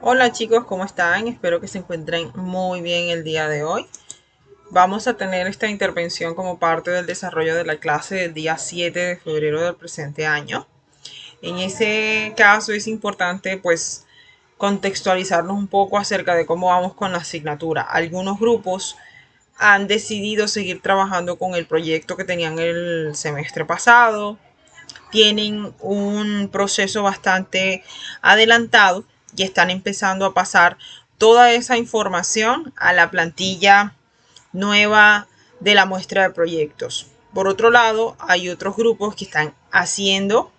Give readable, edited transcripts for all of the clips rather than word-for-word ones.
Hola chicos, ¿cómo están? Espero que se encuentren muy bien el día de hoy. Vamos a tener esta intervención como parte del desarrollo de la clase del día 7 de febrero del presente año. En ese caso es importante pues contextualizarnos un poco acerca de cómo vamos con la asignatura. Algunos grupos han decidido seguir trabajando con el proyecto que tenían el semestre pasado, tienen un proceso bastante adelantado y están empezando a pasar toda esa información a la plantilla nueva de la muestra de proyectos. Por otro lado, hay otros grupos que están haciendo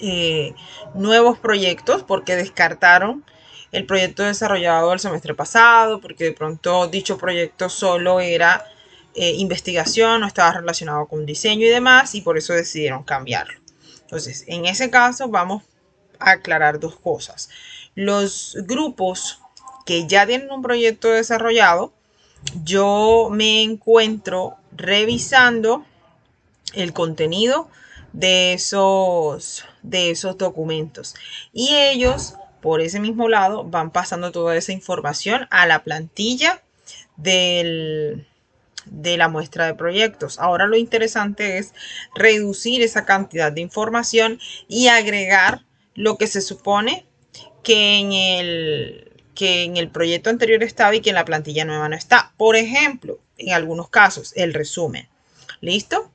eh, nuevos proyectos porque descartaron el proyecto desarrollado el semestre pasado, porque de pronto dicho proyecto solo era investigación, no estaba relacionado con diseño y demás, y por eso decidieron cambiarlo. Entonces, en ese caso vamos a aclarar dos cosas. Los grupos que ya tienen un proyecto desarrollado, yo me encuentro revisando el contenido de esos documentos. Y ellos, por ese mismo lado, van pasando toda esa información a la plantilla del, de la muestra de proyectos. Ahora lo interesante es reducir esa cantidad de información y agregar lo que se supone que en el proyecto anterior estaba y que en la plantilla nueva no está. Por ejemplo, en algunos casos, el resumen. ¿Listo?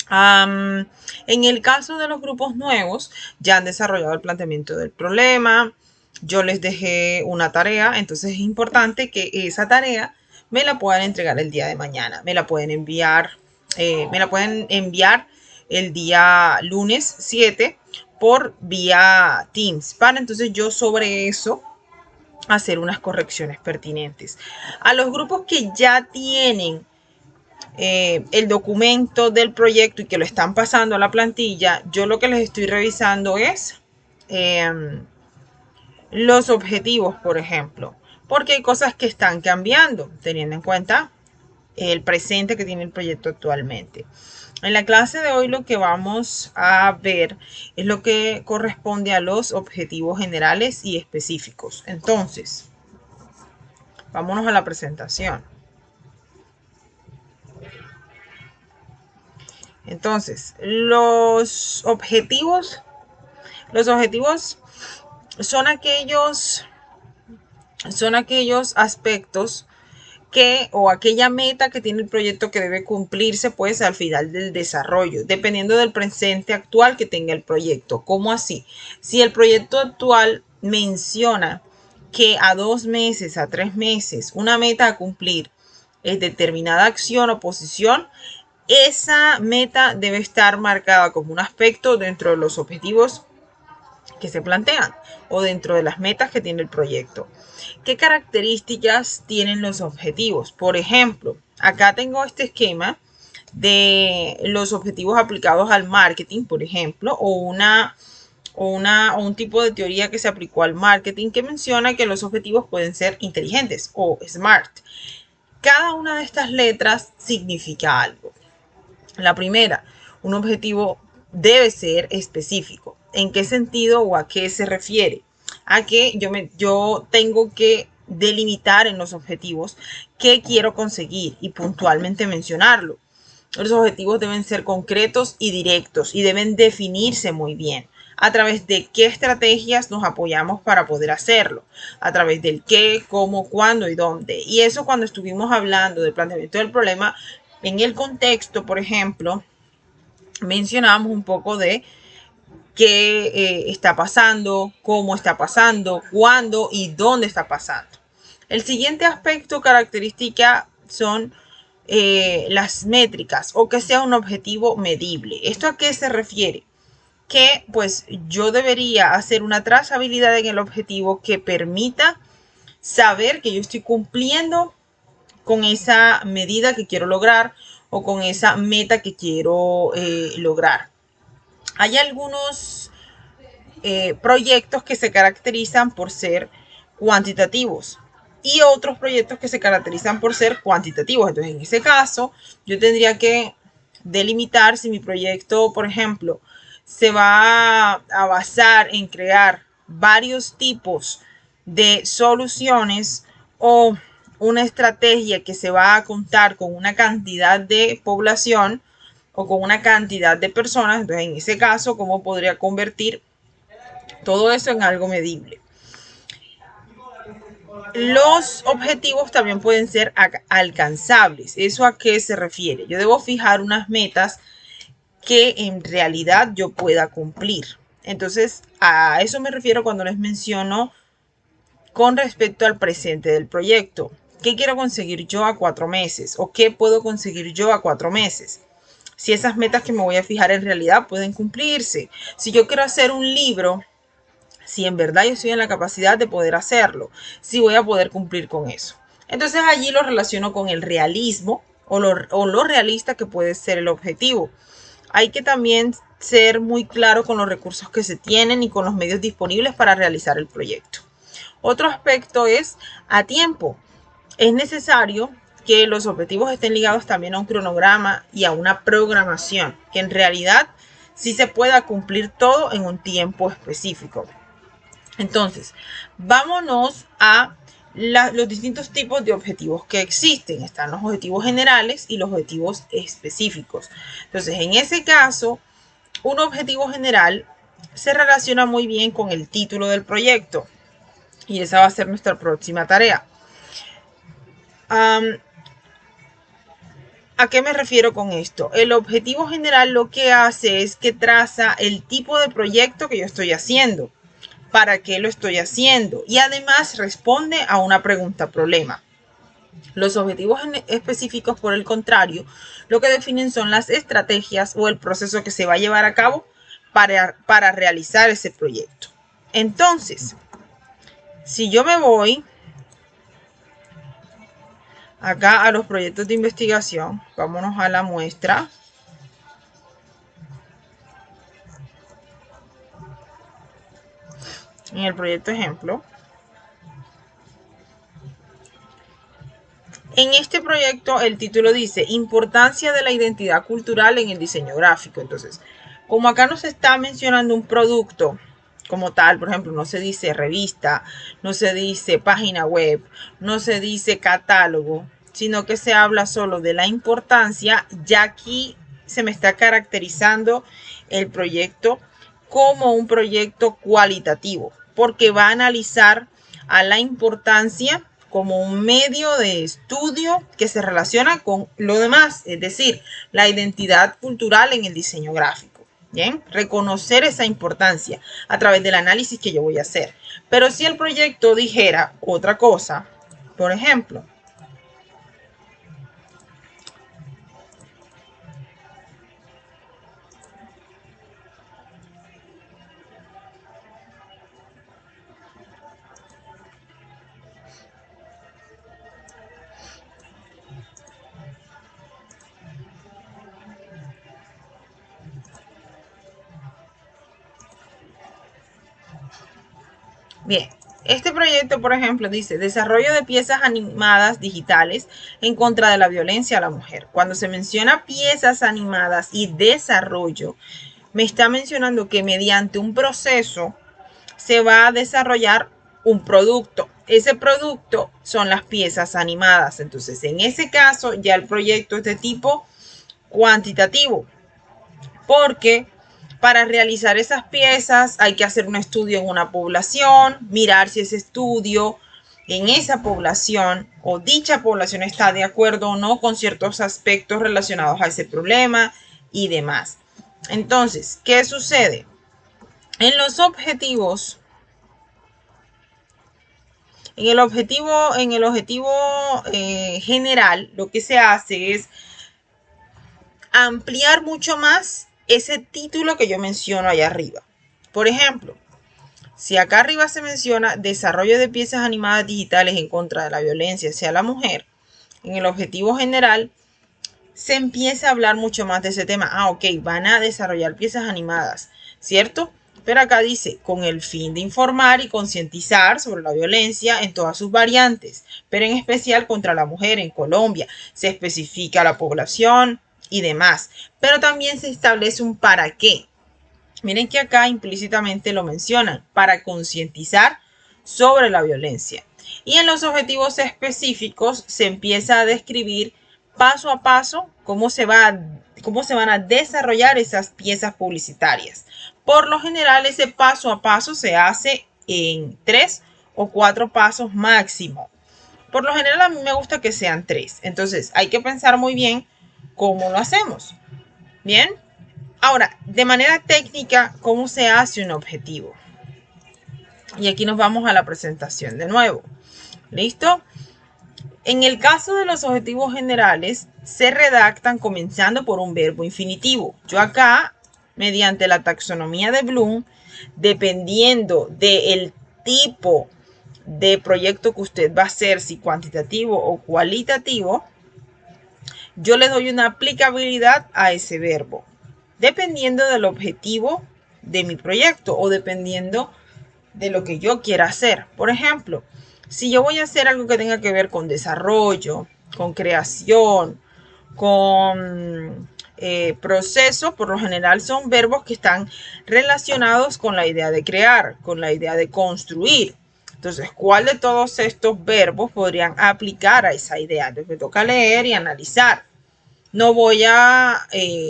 En el caso de los grupos nuevos, ya han desarrollado el planteamiento del problema. Yo les dejé una tarea, entonces es importante que esa tarea me la puedan entregar el día de mañana. Me la pueden enviar el día lunes 7 por vía Teams para entonces yo sobre eso hacer unas correcciones pertinentes. A los grupos que ya tienen el documento del proyecto y que lo están pasando a la plantilla, yo lo que les estoy revisando es los objetivos, por ejemplo, porque hay cosas que están cambiando, teniendo en cuenta el presente que tiene el proyecto actualmente. En la clase de hoy lo que vamos a ver es lo que corresponde a los objetivos generales y específicos. Entonces, vámonos a la presentación. Entonces, los objetivos son aquellos aspectos que o aquella meta que tiene el proyecto que debe cumplirse pues al final del desarrollo, dependiendo del presente actual que tenga el proyecto. ¿Cómo así? Si el proyecto actual menciona que a 2 meses, a 3 meses, una meta a cumplir es determinada acción o posición, esa meta debe estar marcada como un aspecto dentro de los objetivos que se plantean o dentro de las metas que tiene el proyecto. ¿Qué características tienen los objetivos? Por ejemplo, acá tengo este esquema de los objetivos aplicados al marketing, por ejemplo, o un tipo de teoría que se aplicó al marketing que menciona que los objetivos pueden ser inteligentes o smart. Cada una de estas letras significa algo. La primera, un objetivo debe ser específico. ¿En qué sentido o a qué se refiere? A que yo tengo que delimitar en los objetivos qué quiero conseguir y puntualmente mencionarlo. Los objetivos deben ser concretos y directos y deben definirse muy bien. A través de qué estrategias nos apoyamos para poder hacerlo, a través del qué, cómo, cuándo y dónde. Y eso cuando estuvimos hablando del planteamiento del problema, en el contexto, por ejemplo, mencionábamos un poco de qué está pasando, cómo está pasando, cuándo y dónde está pasando. El siguiente aspecto característica son las métricas o que sea un objetivo medible. ¿Esto a qué se refiere? Que pues yo debería hacer una trazabilidad en el objetivo que permita saber que yo estoy cumpliendo con esa medida que quiero lograr o con esa meta que quiero lograr. Hay algunos proyectos que se caracterizan por ser cuantitativos y otros proyectos que se caracterizan por ser cuantitativos. Entonces, en ese caso, yo tendría que delimitar si mi proyecto, por ejemplo, se va a basar en crear varios tipos de soluciones o una estrategia que se va a contar con una cantidad de población o con una cantidad de personas, entonces en ese caso, ¿cómo podría convertir todo eso en algo medible? Los objetivos también pueden ser alcanzables. ¿Eso a qué se refiere? Yo debo fijar unas metas que en realidad yo pueda cumplir. Entonces, a eso me refiero cuando les menciono con respecto al presente del proyecto. ¿Qué quiero conseguir yo a 4 meses? ¿O qué puedo conseguir yo a 4 meses? Si esas metas que me voy a fijar en realidad pueden cumplirse. Si yo quiero hacer un libro, si en verdad yo estoy en la capacidad de poder hacerlo, si voy a poder cumplir con eso. Entonces allí lo relaciono con el realismo o lo realista que puede ser el objetivo. Hay que también ser muy claro con los recursos que se tienen y con los medios disponibles para realizar el proyecto. Otro aspecto es a tiempo. Es necesario que los objetivos estén ligados también a un cronograma y a una programación, que en realidad sí se pueda cumplir todo en un tiempo específico. Entonces, vámonos a los distintos tipos de objetivos que existen. Están los objetivos generales y los objetivos específicos. Entonces, en ese caso, un objetivo general se relaciona muy bien con el título del proyecto. Y esa va a ser nuestra próxima tarea. ¿A qué me refiero con esto? El objetivo general lo que hace es que traza el tipo de proyecto que yo estoy haciendo, para qué lo estoy haciendo y además responde a una pregunta problema. Los objetivos específicos, por el contrario, lo que definen son las estrategias o el proceso que se va a llevar a cabo para realizar ese proyecto. Entonces, si yo me voy acá a los proyectos de investigación, vámonos a la muestra. En el proyecto ejemplo. En este proyecto el título dice importancia de la identidad cultural en el diseño gráfico. Entonces, como acá nos está mencionando un producto como tal, por ejemplo, no se dice revista, no se dice página web, no se dice catálogo, sino que se habla solo de la importancia, ya aquí se me está caracterizando el proyecto como un proyecto cualitativo, porque va a analizar a la importancia como un medio de estudio que se relaciona con lo demás, es decir, la identidad cultural en el diseño gráfico. Bien, reconocer esa importancia a través del análisis que yo voy a hacer. Pero si el proyecto dijera otra cosa, por ejemplo, bien, este proyecto, por ejemplo, dice desarrollo de piezas animadas digitales en contra de la violencia a la mujer. Cuando se menciona piezas animadas y desarrollo, me está mencionando que mediante un proceso se va a desarrollar un producto. Ese producto son las piezas animadas. Entonces, en ese caso, ya el proyecto es de tipo cuantitativo, porque para realizar esas piezas hay que hacer un estudio en una población, mirar si ese estudio en esa población o dicha población está de acuerdo o no con ciertos aspectos relacionados a ese problema y demás. Entonces, ¿qué sucede? En los objetivos, general, lo que se hace es ampliar mucho más ese título que yo menciono allá arriba. Por ejemplo, si acá arriba se menciona desarrollo de piezas animadas digitales en contra de la violencia hacia la mujer, en el objetivo general se empieza a hablar mucho más de ese tema. Ok, van a desarrollar piezas animadas, ¿cierto? Pero acá dice, con el fin de informar y concientizar sobre la violencia en todas sus variantes, pero en especial contra la mujer en Colombia. Se especifica la población y demás, pero también se establece un para qué. Miren que acá implícitamente lo mencionan, para concientizar sobre la violencia. Y en los objetivos específicos se empieza a describir paso a paso cómo se van a desarrollar esas piezas publicitarias. Por lo general, ese paso a paso se hace en 3 o 4 pasos máximo. Por lo general, a mí me gusta que sean 3. Entonces, hay que pensar muy bien cómo lo hacemos. Bien. Ahora, de manera técnica, ¿cómo se hace un objetivo? Y aquí nos vamos a la presentación de nuevo. ¿Listo? En el caso de los objetivos generales, se redactan comenzando por un verbo infinitivo. Yo acá, mediante la taxonomía de Bloom, dependiendo del tipo de proyecto que usted va a hacer, si cuantitativo o cualitativo, yo le doy una aplicabilidad a ese verbo, dependiendo del objetivo de mi proyecto o dependiendo de lo que yo quiera hacer. Por ejemplo, si yo voy a hacer algo que tenga que ver con desarrollo, con creación, con proceso, por lo general son verbos que están relacionados con la idea de crear, con la idea de construir. Entonces, ¿cuál de todos estos verbos podrían aplicar a esa idea? Entonces, me toca leer y analizar. No voy a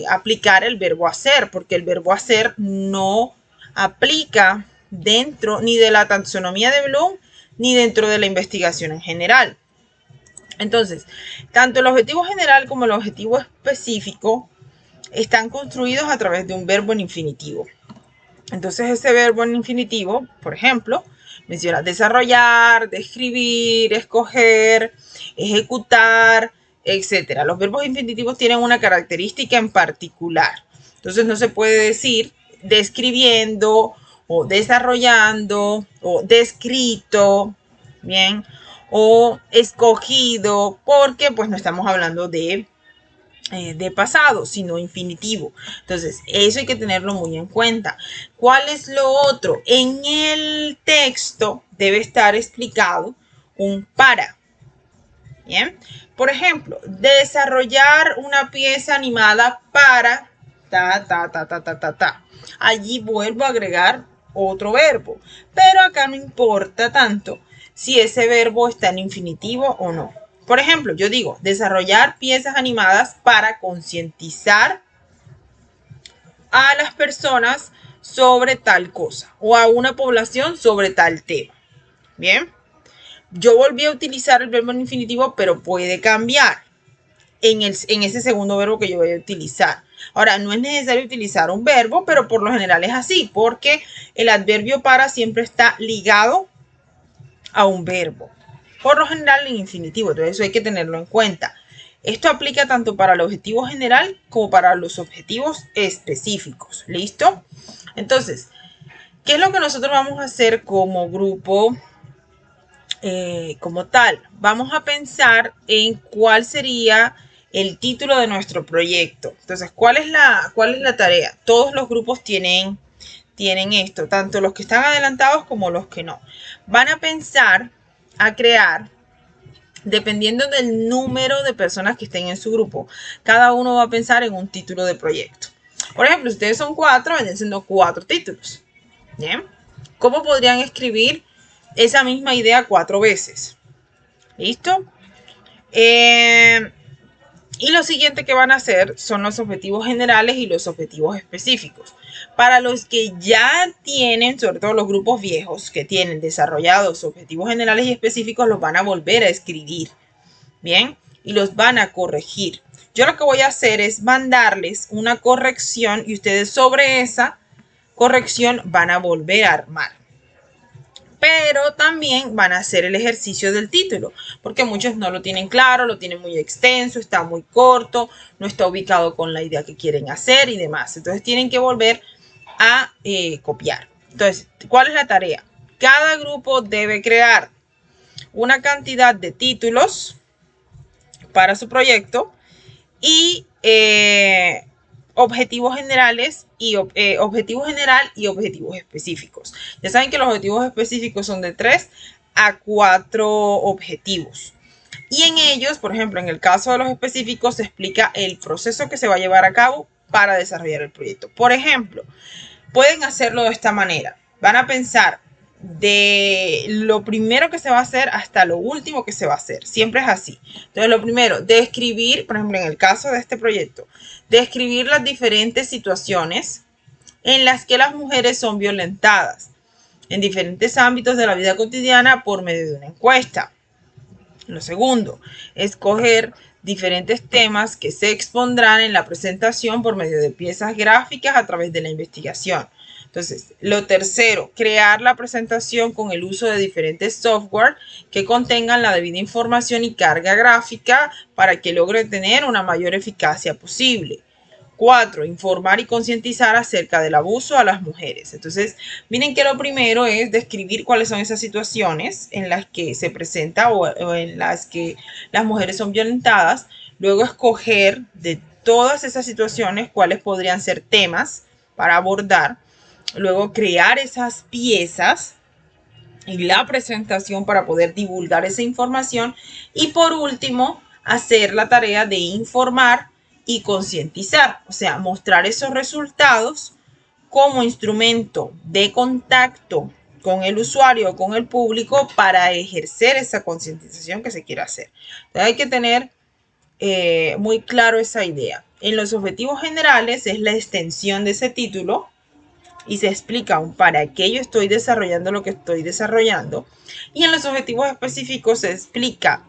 aplicar el verbo hacer, porque el verbo hacer no aplica dentro ni de la taxonomía de Bloom ni dentro de la investigación en general. Entonces, tanto el objetivo general como el objetivo específico están construidos a través de un verbo en infinitivo. Entonces, ese verbo en infinitivo, por ejemplo, menciona desarrollar, describir, escoger, ejecutar, etc. Los verbos infinitivos tienen una característica en particular. Entonces, no se puede decir describiendo o desarrollando o descrito, bien, o escogido, porque pues no estamos hablando de pasado, sino infinitivo. Entonces, eso hay que tenerlo muy en cuenta. ¿Cuál es lo otro? En el texto debe estar explicado un para. Bien. Por ejemplo, desarrollar una pieza animada para ta. Allí vuelvo a agregar otro verbo. Pero acá no importa tanto si ese verbo está en infinitivo o no. Por ejemplo, yo digo desarrollar piezas animadas para concientizar a las personas sobre tal cosa o a una población sobre tal tema. Bien, yo volví a utilizar el verbo en infinitivo, pero puede cambiar en ese segundo verbo que yo voy a utilizar. Ahora, no es necesario utilizar un verbo, pero por lo general es así, porque el adverbio para siempre está ligado a un verbo. Por lo general en infinitivo, entonces eso hay que tenerlo en cuenta. Esto aplica tanto para el objetivo general como para los objetivos específicos. ¿Listo? Entonces, ¿qué es lo que nosotros vamos a hacer como grupo como tal? Vamos a pensar en cuál sería el título de nuestro proyecto. Entonces, ¿cuál es la tarea? Todos los grupos tienen esto, tanto los que están adelantados como los que no. Van a pensar a crear, dependiendo del número de personas que estén en su grupo, cada uno va a pensar en un título de proyecto. Por ejemplo, si ustedes son 4, vendrían siendo 4 títulos. ¿Bien? ¿Cómo podrían escribir esa misma idea 4 veces? ¿Listo? Y lo siguiente que van a hacer son los objetivos generales y los objetivos específicos. Para los que ya tienen, sobre todo los grupos viejos que tienen desarrollados objetivos generales y específicos, los van a volver a escribir, ¿bien? Y los van a corregir. Yo lo que voy a hacer es mandarles una corrección y ustedes sobre esa corrección van a volver a armar. Pero también van a hacer el ejercicio del título, porque muchos no lo tienen claro, lo tienen muy extenso, está muy corto, no está ubicado con la idea que quieren hacer y demás. Entonces tienen que volver a copiar. Entonces, ¿cuál es la tarea? Cada grupo debe crear una cantidad de títulos para su proyecto y objetivos generales y objetivo general y objetivos específicos. Ya saben que los objetivos específicos son de 3 a 4 objetivos. Y en ellos, por ejemplo, en el caso de los específicos, se explica el proceso que se va a llevar a cabo para desarrollar el proyecto. Por ejemplo, pueden hacerlo de esta manera. Van a pensar de lo primero que se va a hacer hasta lo último que se va a hacer. Siempre es así. Entonces, lo primero, describir, por ejemplo, en el caso de este proyecto, describir las diferentes situaciones en las que las mujeres son violentadas en diferentes ámbitos de la vida cotidiana por medio de una encuesta. Lo segundo, escoger diferentes temas que se expondrán en la presentación por medio de piezas gráficas a través de la investigación. Entonces, lo tercero, crear la presentación con el uso de diferentes software que contengan la debida información y carga gráfica para que logre tener una mayor eficacia posible. 4. Informar y concientizar acerca del abuso a las mujeres. Entonces, miren que lo primero es describir cuáles son esas situaciones en las que se presenta o en las que las mujeres son violentadas. Luego, escoger de todas esas situaciones cuáles podrían ser temas para abordar. Luego, crear esas piezas y la presentación para poder divulgar esa información. Y por último, hacer la tarea de informar y concientizar, o sea, mostrar esos resultados como instrumento de contacto con el usuario o con el público para ejercer esa concientización que se quiere hacer. Entonces hay que tener muy claro esa idea. En los objetivos generales es la extensión de ese título y se explica un para qué yo estoy desarrollando lo que estoy desarrollando. Y en los objetivos específicos se explica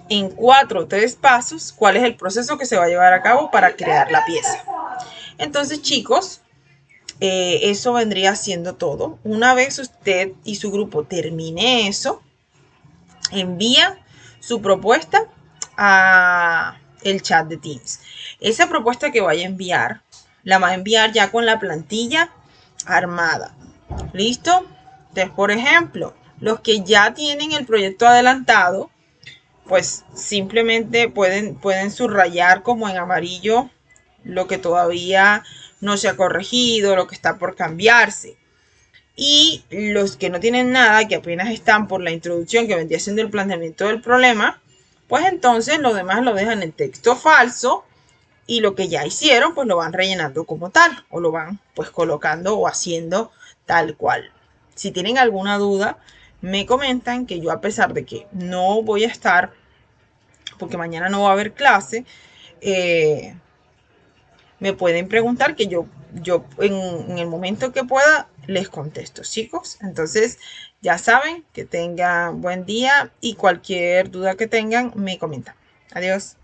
en 4 o 3 pasos cuál es el proceso que se va a llevar a cabo para crear la pieza. Entonces, chicos, eso vendría siendo todo. Una vez usted y su grupo termine eso, envía su propuesta a el chat de Teams. Esa propuesta que vaya a enviar, la va a enviar ya con la plantilla armada. ¿Listo? Entonces, por ejemplo, los que ya tienen el proyecto adelantado, pues simplemente pueden subrayar como en amarillo lo que todavía no se ha corregido, lo que está por cambiarse. Y los que no tienen nada, que apenas están por la introducción que vendría siendo el planteamiento del problema, pues entonces lo demás lo dejan en texto falso y lo que ya hicieron pues lo van rellenando como tal o lo van pues colocando o haciendo tal cual. Si tienen alguna duda, me comentan que yo, a pesar de que no voy a estar, porque mañana no va a haber clase, me pueden preguntar que yo en el momento que pueda les contesto, chicos. Entonces, ya saben, que tengan buen día y cualquier duda que tengan me comentan. Adiós.